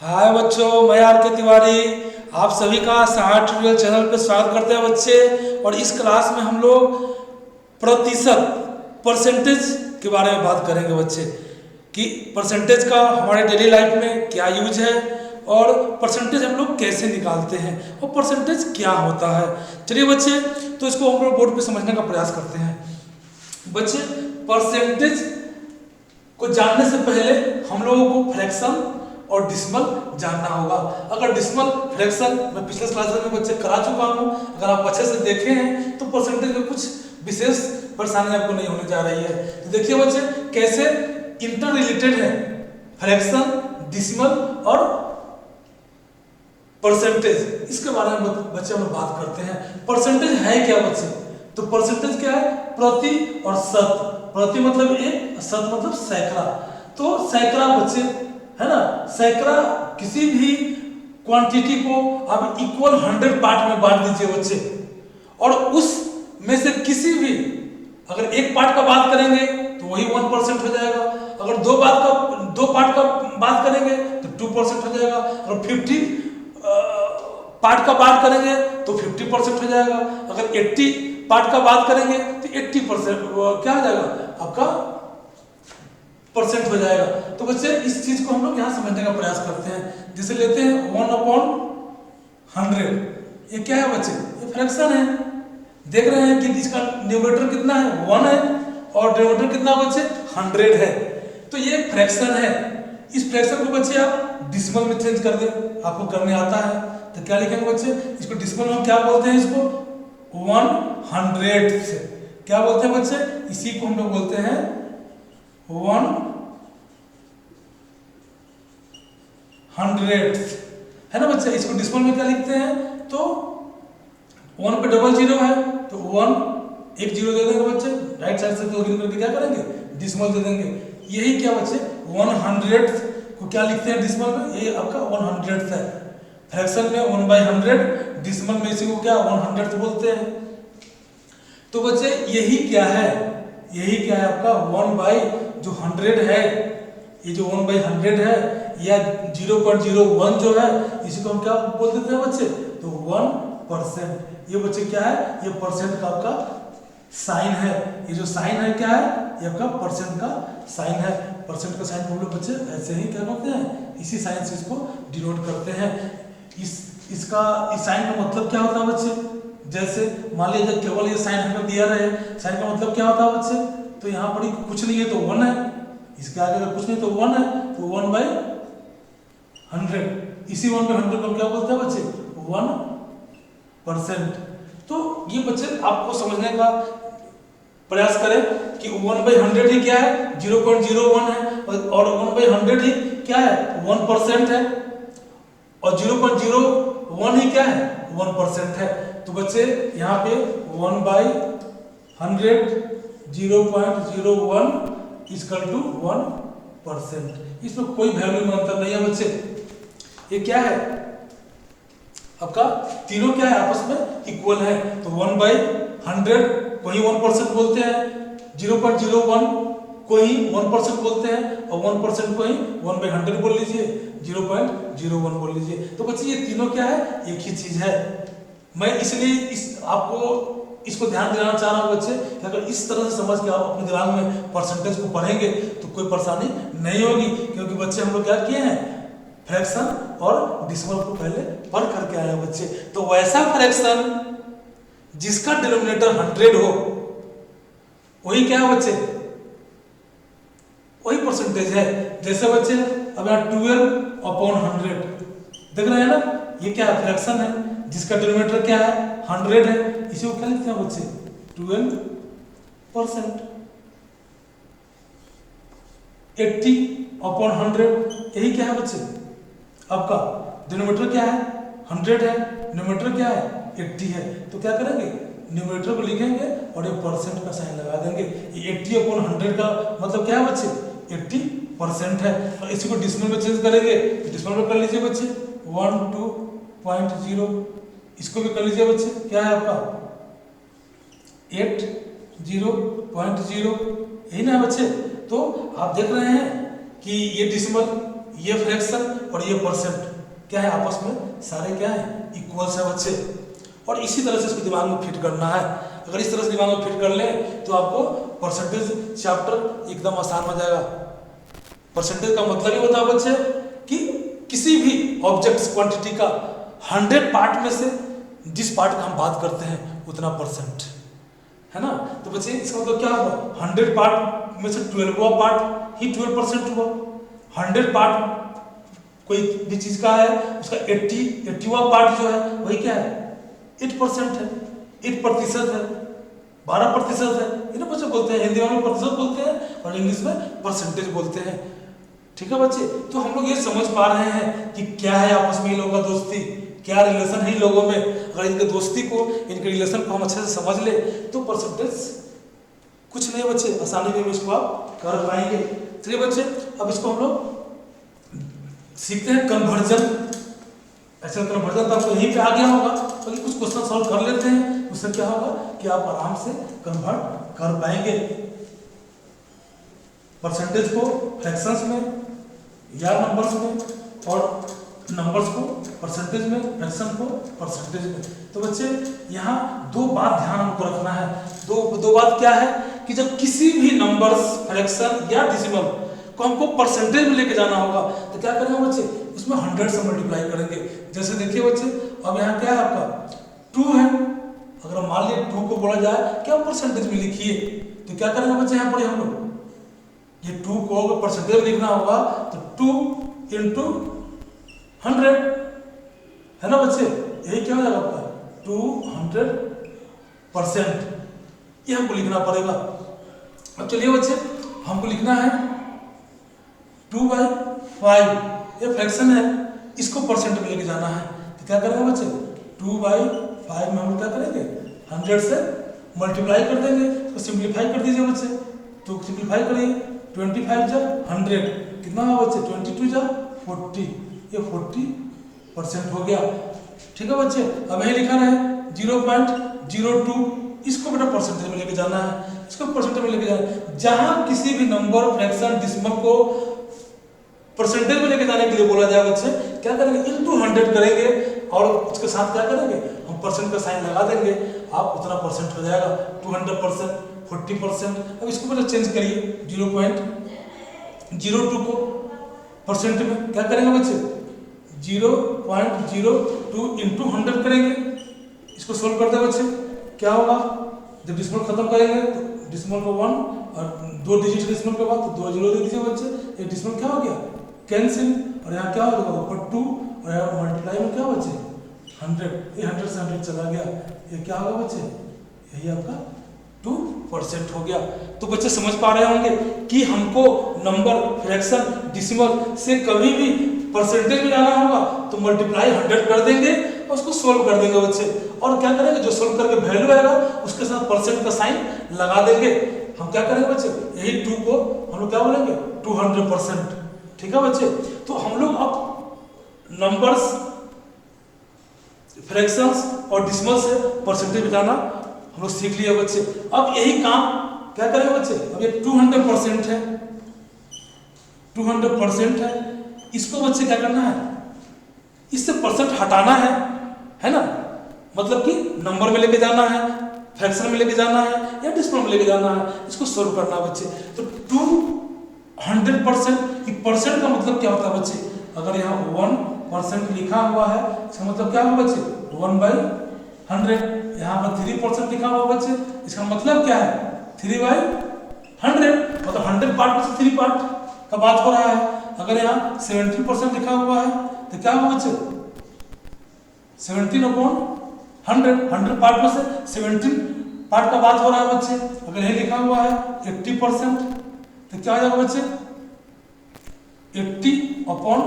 हाय बच्चों, मैं आर के तिवारी आप सभी का सहार ट्यूटोरियल चैनल पे स्वागत करते हैं बच्चे। और इस क्लास में हम लोग प्रतिशत परसेंटेज के बारे में बात करेंगे बच्चे कि परसेंटेज का हमारे डेली लाइफ में क्या यूज है और परसेंटेज हम लोग कैसे निकालते हैं और परसेंटेज क्या होता है। चलिए बच्चे, तो इसको हम लोग बोर्ड पे समझने का प्रयास करते हैं। बच्चे, परसेंटेज को जानने से पहले हम लोगों को फ्रैक्शन और डिसिमल जानना होगा। अगर डिसिमल फ्रैक्शन मैं पिछले क्लास में बच्चे करा चुका हूं, अगर आप अच्छे से देखे हैं तो परसेंटेज में कुछ विशेष परेशानी आपको नहीं होने जा रही है। तो देखिए बच्चे, कैसे इंटर रिलेटेड है फ्रैक्शन, डिसिमल और परसेंटेज, इसके बारे में बच्चे हम बात करते हैं। परसेंटेज है क्या बच्चे? तो परसेंटेज क्या है? प्रति और शत। प्रति मतलब एक, शत मतलब सैकड़ा। तो सैकड़ा बच्चे है ना, सैकड़ा किसी भी क्वांटिटी को आप इक्वल 100 पार्ट में बांट दीजिए बच्चे, और उस में से किसी भी, अगर एक पार्ट का बात करेंगे तो वही 1% हो जाएगा, अगर दो पार्ट का बात करेंगे तो 2% हो जाएगा, अगर 50 पार्ट का बात करेंगे तो 50% हो जाएगा, अगर 80 पार्ट का बात करेंगे तो 80% क्या हो जाएगा आपका परसेंट हो जाएगा। तो बच्चे इस चीज को हम लोग यहाँ समझने का प्रयास करते हैं। जैसे लेते हैं 1/100, ये क्या है बच्चे? ये फ्रैक्शन है। देख रहे हैं कि इसका न्यूमरेटर कितना है? 1 है और डिनोमिनेटर कितना बच्चे? 100 है। तो ये फ्रैक्शन है। इस फ्रैक्शन को बच्चे आप डिसिमल में चेंज कर दे, आपको करने आता है तो क्या लिखेंगे बच्चे? इसको डिसिमल में क्या बोलते हैं? इसको 1/100 क्या बोलते हैं बच्चे? इसी को हम लोग बोलते हैं 1/100 है ना बच्चे। इसको डिसिमल में क्या लिखते हैं? तो 1 पे डबल जीरो है तो 1 एक जीरो दे देंगे बच्चे, राइट साइड से 2 गिन करके क्या करेंगे? डिसिमल दे देंगे। यही क्या बच्चे 100 को क्या लिखते हैं डिसिमल में? ये आपका 100 है। फ्रैक्शन में 1/100, डिसिमल में इसी को क्या 100 बोलते हैं। तो बच्चे यही क्या है? यही क्या है आपका 1/100 है। ये जो 1/100 है या 0.01 जो है, इसी को हम क्या बोल देते हैं बच्चे? तो 1%। ये बच्चे क्या है? ये परसेंट का आपका साइन है। ये जो साइन है क्या है? ये आपका परसेंट का साइन है। परसेंट का साइन हम लोग बच्चे ऐसे ही क्या करते हैं? इसी साइन से इसको डिनोट करते हैं। इस साइन का मतलब क्या होता है बच्चे? जैसे मान लीजिए केवल ये साइन हमें दिया रहे, साइन का मतलब क्या होता है बच्चे? तो यहाँ पर कुछ नहीं है तो 1 है, इसके आगे अगर कुछ नहीं तो 1 है, तो 1/100। इसी 1/100 को क्या बोलते हैं बच्चे? 1%। तो ये बच्चे आपको समझने का प्रयास करें कि 1/100 ही क्या है? 0.01 है, और 1/100 ही क्या है? 1% है, और 0.01 ही क्या है? 1% है। तो बच्चे यहाँ पे 1/100 0.01 इक्वल टू 1%। इसमें कोई वैल्यू में अंतर नहीं है बच्चे। ये क्या है आपका? तीनों क्या है? आपस में इक्वल है। तो 1/100 को ही 1% बोलते हैं, 0.01 को ही 1% बोलते हैं, और 1% को ही 1/100 बोल लीजिए, 0.01 बोल लीजिए। तो बच्चे ये तीनों क्या है? एक ही चीज है। मैं इसलिए आपको इसको ध्यान दिलाना चाह रहा हूँ बच्चे कि अगर इस तरह से समझ के आप अपने दिमाग में परसेंटेज को पढ़ेंगे तो कोई परेशानी नहीं होगी, क्योंकि बच्चे हम लोग क्या किए हैं? फ्रैक्शन और डिसिमल को पहले पढ़ करके आए हैं बच्चे। तो वैसा फ्रैक्शन जिसका डिनोमिनेटर 100 हो, वही क्या है बच्चे? वही परसेंटेज है। जैसे बच्चे अब यहाँ 12/100 देख रहे हैं ना, ये क्या है? फ्रैक्शन है जिसका डिनोमिनेटर क्या है? 100 है। इसी को क्या लिखते हैं बच्चे? 12%। 80/100 यही क्या है बच्चे? आपका डिनोमिनेटर क्या है? 100 है, डिनोमिनेटर क्या है? 80 है। तो क्या करेंगे? न्यूमरेटर को लिखेंगे और एक परसेंट का साइन लगा देंगे। ये 80/100 का मतलब क्या है बच्चे? 80% है। और इसी को डिसिमल में चेंज करेंगे, डिसिमल में कर लीजिए बच्चे 12.0, इसको भी कर लीजिए बच्चे, क्या है आपका 80.0, यही ना है बच्चे। तो आप देख रहे हैं कि ये डिसिमल ये फ्रैक्शन और ये परसेंट क्या है आपस में सारे क्या है इक्वल्स है बच्चे। और इसी तरह से इसको दिमाग में फिट करना है। अगर इस तरह से दिमाग में फिट कर लें तो आपको परसेंटेज चैप्टर एकदम आसान हो जाएगा। परसेंटेज का मतलब ये होता है बच्चे कि किसी भी ऑब्जेक्ट क्वांटिटी का 100 पार्ट में से जिस पार्ट का हम बात करते हैं उतना परसेंट है ना। तो बच्चे इसका मतलब क्या हुआ, 100 पार्ट में से 12वां पार्ट ही 12% हुआ। 100 पार्ट कोई भी चीज का है उसका 80वां पार्ट जो है वही क्या है 8% है, 8% है, 12% है। इन्हें बच्चे बोलते हैं, हिंदी में प्रतिशत बोलते हैं और इंग्लिश में परसेंटेज बोलते हैं। ठीक है बच्चे, तो हम लोग ये समझ पा रहे हैं कि क्या है आपस में इन लोगों का दोस्ती, क्या रिलेशन है इन लोगों में। अगर इनके दोस्ती को, इनके रिलेशन को हम अच्छे से समझ ले तो परसेंटेज कुछ नहीं बच्चे, आसानी में इसको आप कर पाएंगे। चलिए बच्चे, अब इसको हम लोग सीखते हैं कन्वर्जन। ऐसे कन्वर्जन तो आपको यहीं पे आ गया होगा, तो कुछ क्वेश्चन सॉल्व कर लेते हैं, उससे क्या होगा कि आप आराम से कन्वर्ट कर पाएंगे परसेंटेज को फ्रैक्शंस में या नंबर्स में, और नंबर्स को परसेंटेज में, फ्रैक्शन को परसेंटेज में। तो बच्चे यहाँ दो बात ध्यान हमको रखना है। दो बात क्या है कि जब किसी भी नंबर्स, फ्रैक्शन या डेसिमल को हमको परसेंटेज में लेके जाना होगा तो क्या करेंगे बच्चे, उसमें 100 से मल्टीप्लाई करेंगे। जैसे देखिए बच्चे, अब यहाँ क्या है आपका 2 है, अगर मान लिया 2 को बोला जाए क्या परसेंटेज में लिखिए, तो क्या करेंगे बच्चे यहाँ पर हम लोग ये 2 को अगर परसेंटेज में लिखना होगा तो 2 × 100 है ना बच्चे, यही क्या हो जाएगा आपका 200%, ये हमको लिखना पड़ेगा। अब चलिए बच्चे, हमको लिखना है 2/5, ये फ्रैक्शन है, इसको परसेंट में लेके जाना है। तो क्या करेंगे बच्चे, 2/5 में हम क्या करेंगे 100 से मल्टीप्लाई कर देंगे, तो सिंप्लीफाई कर दीजिए बच्चे। तो सिंप्लीफाई करिए, 25 जा 100 कितना हुआ बच्चे, 22 जा 40, ये 40% हो गया। ठीक है बच्चे, अब यही लिखा है 0.02, इसको बेटा परसेंटेज में लेके जाना है, इसको परसेंटेज में लेके जाना है। जहां किसी भी नंबर, फ्रैक्शन, डेसिमल को परसेंटेज में लेके जाने के लिए बोला जाए बच्चे, क्या करेंगे into 100 करेंगे और उसके साथ क्या करेंगे हम परसेंट का साइन लगा देंगे, आप उतना परसेंट हो जाएगा 200%, 40%। अब इसको बेटा चेंज करिए, 0.02 को परसेंट में क्या करेंगे बच्चे 0.02 × 100 करेंगे। इसको सोल्व कर दे बच्चे, क्या होगा जब डेसिमल खत्म करेंगे तो डेसिमल को 1 और 2 डिजिट डेसिमल के बाद तो 2 जीरो दे दीजिए बच्चे, ये डेसिमल क्या हो गया कैंसिल, और यहाँ क्या हो जाएगा ऊपर 2 और यहाँ मल्टीप्लाई में क्या बच्चे 100, ये 100 से 100 चला गया, ये क्या होगा बच्चे यही आपका 2% हो गया। तो बच्चे समझ पा रहे होंगे कि हमको नंबर, फ्रैक्शन, डेसिमल से कभी भी परसेंटेज में जाना होगा तो मल्टीप्लाई 100 कर देंगे और उसको सोल्व कर देंगे बच्चे, और क्या करेंगे जो सोल्व करके वैल्यू आएगा उसके साथ परसेंट का साइन लगा देंगे। हम क्या करेंगे बच्चे, यही 2 को हम लोग क्या बोलेंगे 200%। ठीक है बच्चे, तो हम लोग अब नंबर्स, फ्रैक्शंस और डेसिमल से परसेंटेज में जाना हम लोग सीख लिए बच्चे। अब यही काम क्या करेंगे बच्चे, अब ये 200% है, 200% है, इसको बच्चे क्या करना है, इससे परसेंट हटाना है ना, मतलब कि नंबर में लेके जाना है, फ्रैक्शन में लेके जाना है या डेसिमल में लेके जाना है, इसको सोल्व करना है बच्चे। तो 200%, परसेंट का मतलब क्या होता है बच्चे, अगर यहाँ 1% लिखा हुआ है इसका मतलब क्या होगा बच्चे 1/100, यहाँ पर 3% लिखा हुआ बच्चे, इसका मतलब क्या है 3/100, मतलब 100 पार्ट में से 3 पार्ट का बात हो रहा है। अगर यहाँ 70% लिखा हुआ है तो क्या होगा बच्चे 17/100, 100 पार्ट में से 17 पार्ट का बात हो रहा है बच्चे। अगर यही लिखा हुआ है 80% तो क्या हो जाएगा बच्चे 80/100,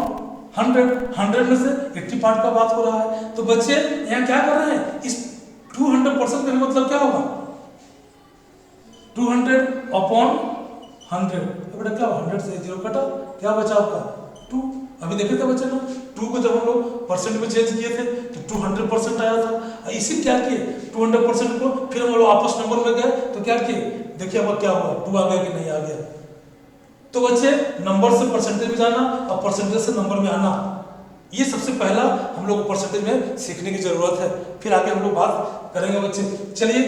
100 में से 80 पार्ट का बात हो रहा है। तो बच्चे यहाँ क्या कर रहे हैं, इस 200% का मतलब क्या होगा 200/100, बेटा क्या 100 से 0 कटा, क्या बचा आपका 2। अभी देखे थे बच्चे ना 2 को जब हम लोग परसेंट में चेंज किए थे तो 200% आया था। इसी क्या किए 200% को फिर हम लोग आपस नंबर में गए तो क्या किए, देखिए अब क्या हुआ 2 आ गया कि नहीं आ गया। तो बच्चे नंबर से परसेंटेज में जाना और परसेंटेज से नंबर में आना, ये सबसे पहला हम लोग को परसेंटेज में सीखने की जरूरत है। फिर आगे हम लोग बात करेंगे बच्चे। चलिए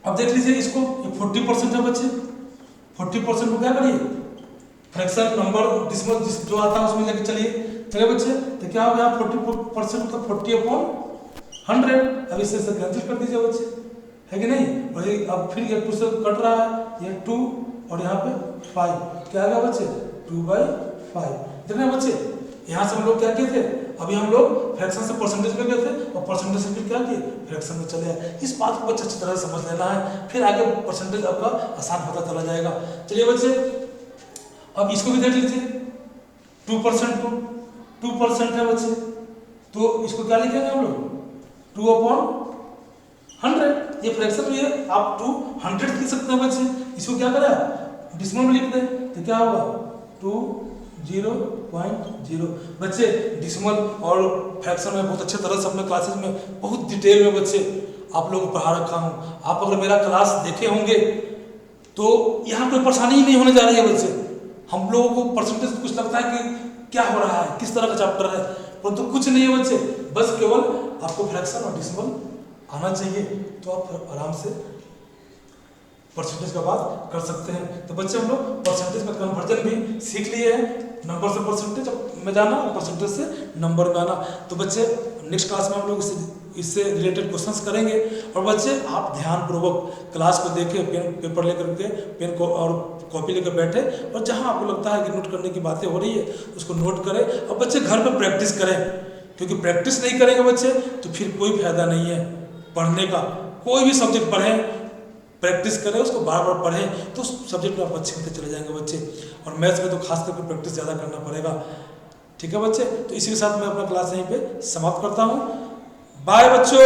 अब देख लीजिए इसको, ये 40% है बच्चे। 40% को क्या करिए, फ्रैक्शन नंबर डिसिमल जो आता है उसमें लेके चलिए बच्चे। तो क्या हो गया 40% का 40/100। अब इससे कैंसिल कर दीजिए बच्चे, है कि नहीं। और ये अब फिर ये 2 से कट रहा है, ये 2 और यहाँ पे 5, क्या आ गया बच्चे 2/5। देख रहे हैं बच्चे, यहाँ से हम लोग क्या किए थे, अभी हम लोग फ्रैक्शन से परसेंटेज में गए थे और परसेंटेज से फिर क्या किए फ्रैक्शन में चले आए। इस बात को बच्चे अच्छी तरह से समझ लेना है, फिर आगे परसेंटेज आपका आसान होता चला जाएगा। चलिए बच्चे अब इसको भी देख लीजिए, 2% को 2% है बच्चे, तो इसको क्या लिखेंगे हम लोग 2/100। ये फ्रैक्शन में है, आप 200 लिख सकते हैं बच्चे। इसको क्या करें डिसिमल में लिख दें तो क्या होगा 20.0 बच्चे। डिसिमल और फ्रैक्शन में बहुत अच्छे तरह से अपने क्लासेस में बहुत डिटेल में बच्चे आप लोगों को पढ़ा रखा हूँ। आप अगर मेरा क्लास देखे होंगे तो यहाँ कोई परेशानी ही नहीं होने जा रही है बच्चे। हम लोगों को परसेंटेज कुछ लगता है कि क्या हो रहा है, किस तरह का चैप्टर है, परंतु कुछ नहीं है बच्चे। बस केवल आपको फ्रैक्शन और डिसिमल आना चाहिए तो आप आराम से परसेंटेज का बात कर सकते हैं। तो बच्चे हम लोग परसेंटेज का कन्वर्जन भी सीख लिए हैं, नंबर से परसेंटेज में जाना और परसेंटेज से नंबर में आना। तो बच्चे नेक्स्ट क्लास में हम लोग इससे रिलेटेड क्वेश्चंस करेंगे। और बच्चे आप ध्यानपूर्वक क्लास को देखें, पेपर लेकर के पेन को और कॉपी लेकर बैठे और जहां आपको लगता है कि नोट करने की बातें हो रही है उसको नोट करें। और बच्चे घर पे प्रैक्टिस करें, क्योंकि प्रैक्टिस नहीं करेंगे बच्चे तो फिर कोई फायदा नहीं है पढ़ने का। कोई भी सब्जेक्ट पढ़ें, प्रैक्टिस करें, उसको बार बार पढ़ें तो उस सब्जेक्ट में आप अच्छे होते चले जाएंगे बच्चे। और मैथ्स में तो खास करके प्रैक्टिस ज़्यादा करना पड़ेगा। ठीक है बच्चे, तो इसी के साथ मैं अपना क्लास यहीं पे समाप्त करता हूँ। बाय बच्चों।